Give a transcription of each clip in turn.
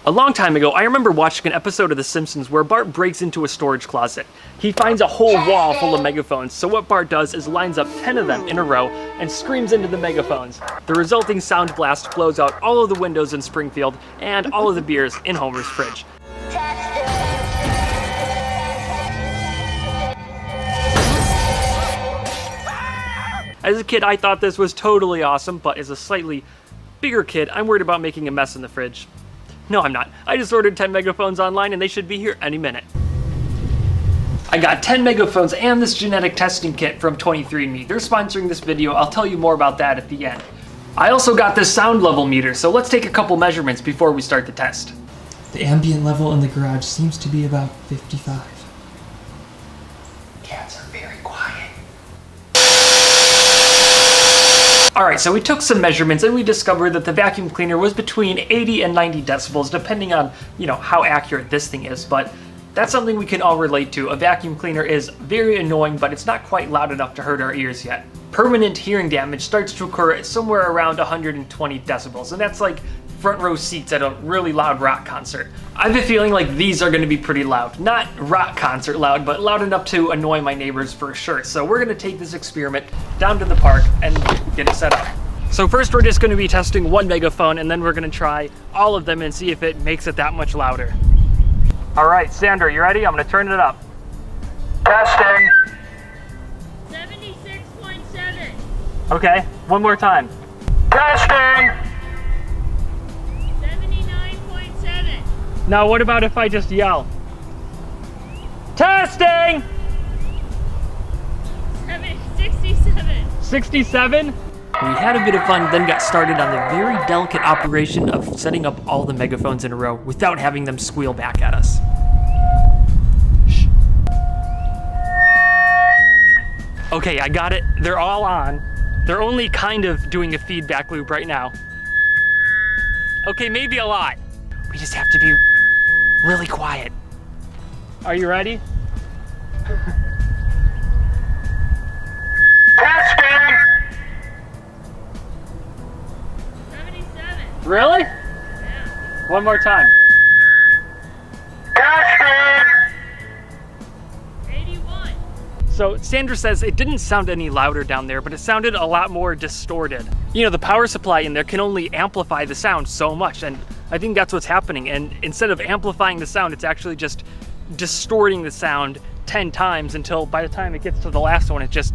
A long time ago, I remember watching an episode of The Simpsons where Bart breaks into a storage closet. He finds a whole wall full of megaphones, so what Bart does is lines up 10 of them in a row and screams into the megaphones. The resulting sound blast blows out all of the windows in Springfield and all of the beers in Homer's fridge. As a kid, I thought this was totally awesome, but as a slightly bigger kid, I'm worried about making a mess in the fridge. No, I'm not. I just ordered 10 megaphones online and they should be here any minute. I got 10 megaphones and this genetic testing kit from 23andMe. They're sponsoring this video. I'll tell you more about that at the end. I also got this sound level meter, so let's take a couple measurements before we start the test. The ambient level in the garage seems to be about 55. Cats are very quiet. Alright, so we took some measurements and we discovered that the vacuum cleaner was between 80 and 90 decibels, depending on, how accurate this thing is, but that's something we can all relate to. A vacuum cleaner is very annoying, but it's not quite loud enough to hurt our ears yet. Permanent hearing damage starts to occur at somewhere around 120 decibels, and that's like front row seats at a really loud rock concert. I've been feeling like these are going to be pretty loud. Not rock concert loud, but loud enough to annoy my neighbors for sure. So we're going to take this experiment down to the park and get it set up. So first we're just going to be testing one megaphone, and then we're going to try all of them and see if it makes it that much louder. All right, Sandra, you ready? I'm going to turn it up. Testing. 76.7. Okay, one more time. Testing. 79.7. Now what about if I just yell? Testing! 67. 67? We had a bit of fun, then got started on the very delicate operation of setting up all the megaphones in a row without having them squeal back at us. Shh. Okay, I got it. They're all on. They're only kind of doing a feedback loop right now. Okay, maybe a lot. We just have to be really quiet. Are you ready? Testing! 77. Really? Yeah. One more time. Testing! 81. So Sandra says it didn't sound any louder down there, but it sounded a lot more distorted. The power supply in there can only amplify the sound so much, and I think that's what's happening. And instead of amplifying the sound, it's actually just distorting the sound 10 times until by the time it gets to the last one, it's just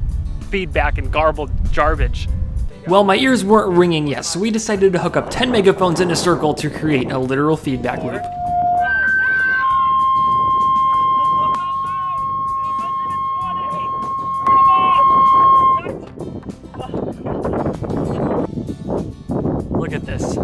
feedback and garbled garbage. Well, my ears weren't ringing yet, so we decided to hook up 10 megaphones in a circle to create a literal feedback loop. Look at this.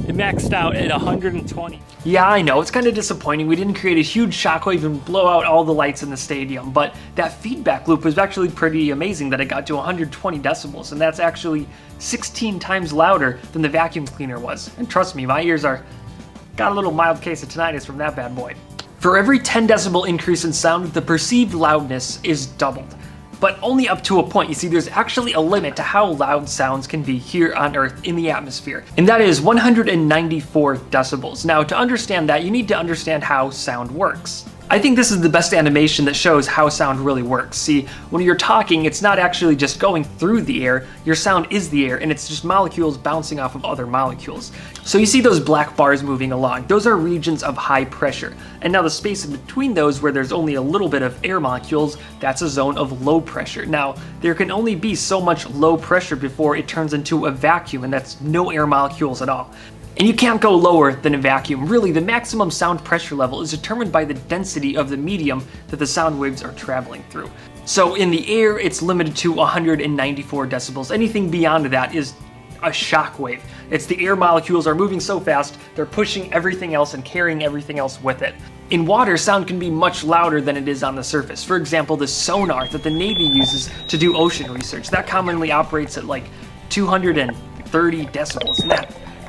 It maxed out at 120. Yeah, I know, it's kind of disappointing. We didn't create a huge shockwave and blow out all the lights in the stadium, but that feedback loop was actually pretty amazing that it got to 120 decibels, and that's actually 16 times louder than the vacuum cleaner was. And trust me, my ears got a little mild case of tinnitus from that bad boy. For every 10 decibel increase in sound, the perceived loudness is doubled. But only up to a point. You see, there's actually a limit to how loud sounds can be here on Earth in the atmosphere, and that is 194 decibels. Now, to understand that, you need to understand how sound works. I think this is the best animation that shows how sound really works. See, when you're talking, it's not actually just going through the air, your sound is the air, and it's just molecules bouncing off of other molecules. So you see those black bars moving along, those are regions of high pressure. And now the space in between those where there's only a little bit of air molecules, that's a zone of low pressure. Now, there can only be so much low pressure before it turns into a vacuum, and that's no air molecules at all. And you can't go lower than a vacuum. Really, the maximum sound pressure level is determined by the density of the medium that the sound waves are traveling through. So in the air, it's limited to 194 decibels. Anything beyond that is a shock wave. It's the air molecules are moving so fast, they're pushing everything else and carrying everything else with it. In water, sound can be much louder than it is on the surface. For example, the sonar that the Navy uses to do ocean research, that commonly operates at like 230 decibels. And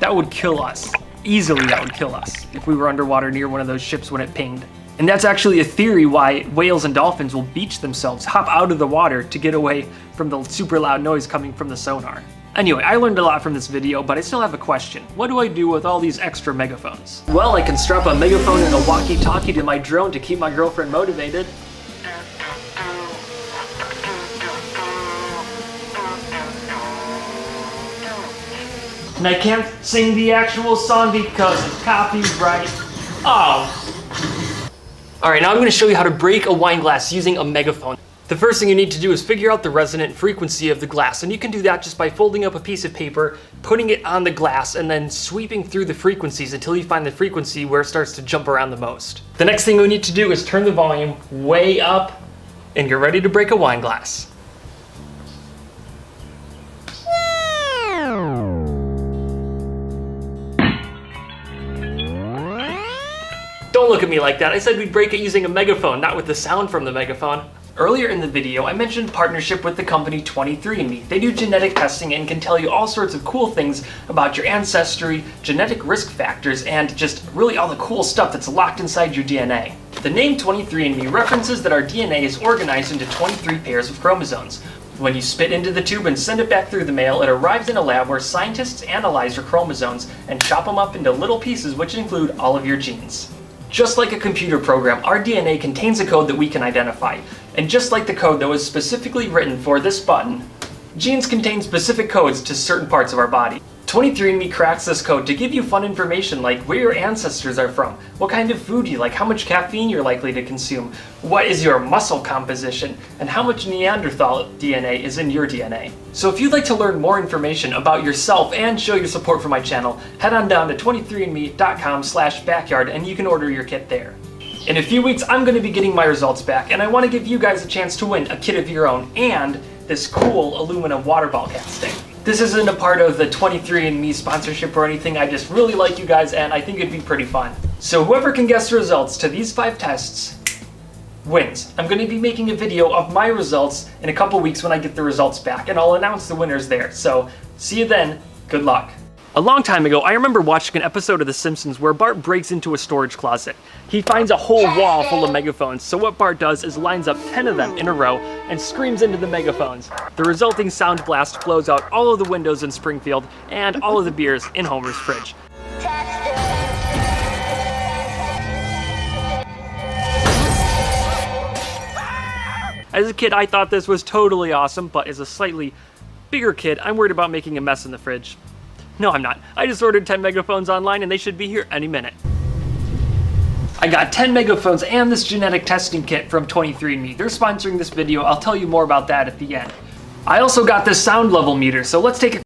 that would kill us. Easily that would kill us if we were underwater near one of those ships when it pinged. And that's actually a theory why whales and dolphins will beach themselves, hop out of the water to get away from the super loud noise coming from the sonar. Anyway, I learned a lot from this video, but I still have a question. What do I do with all these extra megaphones? Well, I can strap a megaphone and a walkie-talkie to my drone to keep my girlfriend motivated. And I can't sing the actual song because it's copyright. Oh. Alright, now I'm going to show you how to break a wine glass using a megaphone. The first thing you need to do is figure out the resonant frequency of the glass, and you can do that just by folding up a piece of paper, putting it on the glass, and then sweeping through the frequencies until you find the frequency where it starts to jump around the most. The next thing we need to do is turn the volume way up, and you're ready to break a wine glass. Don't look at me like that. I said we'd break it using a megaphone, not with the sound from the megaphone. Earlier in the video, I mentioned partnership with the company 23andMe. They do genetic testing and can tell you all sorts of cool things about your ancestry, genetic risk factors, and just really all the cool stuff that's locked inside your DNA. The name 23andMe references that our DNA is organized into 23 pairs of chromosomes. When you spit into the tube and send it back through the mail, it arrives in a lab where scientists analyze your chromosomes and chop them up into little pieces which include all of your genes. Just like a computer program, our DNA contains a code that we can identify. And just like the code that was specifically written for this button, genes contain specific codes to certain parts of our body. 23andMe cracks this code to give you fun information like where your ancestors are from, what kind of food you like, how much caffeine you're likely to consume, what is your muscle composition, and how much Neanderthal DNA is in your DNA. So if you'd like to learn more information about yourself and show your support for my channel, head on down to 23andme.com/backyard and you can order your kit there. In a few weeks, I'm going to be getting my results back, and I want to give you guys a chance to win a kit of your own and this cool aluminum water ball casting. This isn't a part of the 23andMe sponsorship or anything, I just really like you guys and I think it'd be pretty fun. So whoever can guess the results to these 5 tests wins. I'm going to be making a video of my results in a couple weeks when I get the results back, and I'll announce the winners there. So see you then, good luck. A long time ago, I remember watching an episode of The Simpsons where Bart breaks into a storage closet. He finds a whole wall full of megaphones, so what Bart does is lines up 10 of them in a row and screams into the megaphones. The resulting sound blast blows out all of the windows in Springfield and all of the beers in Homer's fridge. As a kid, I thought this was totally awesome, but as a slightly bigger kid, I'm worried about making a mess in the fridge. No, I'm not. I just ordered 10 megaphones online and they should be here any minute. I got 10 megaphones and this genetic testing kit from 23andMe. They're sponsoring this video. I'll tell you more about that at the end. I also got this sound level meter, so let's take a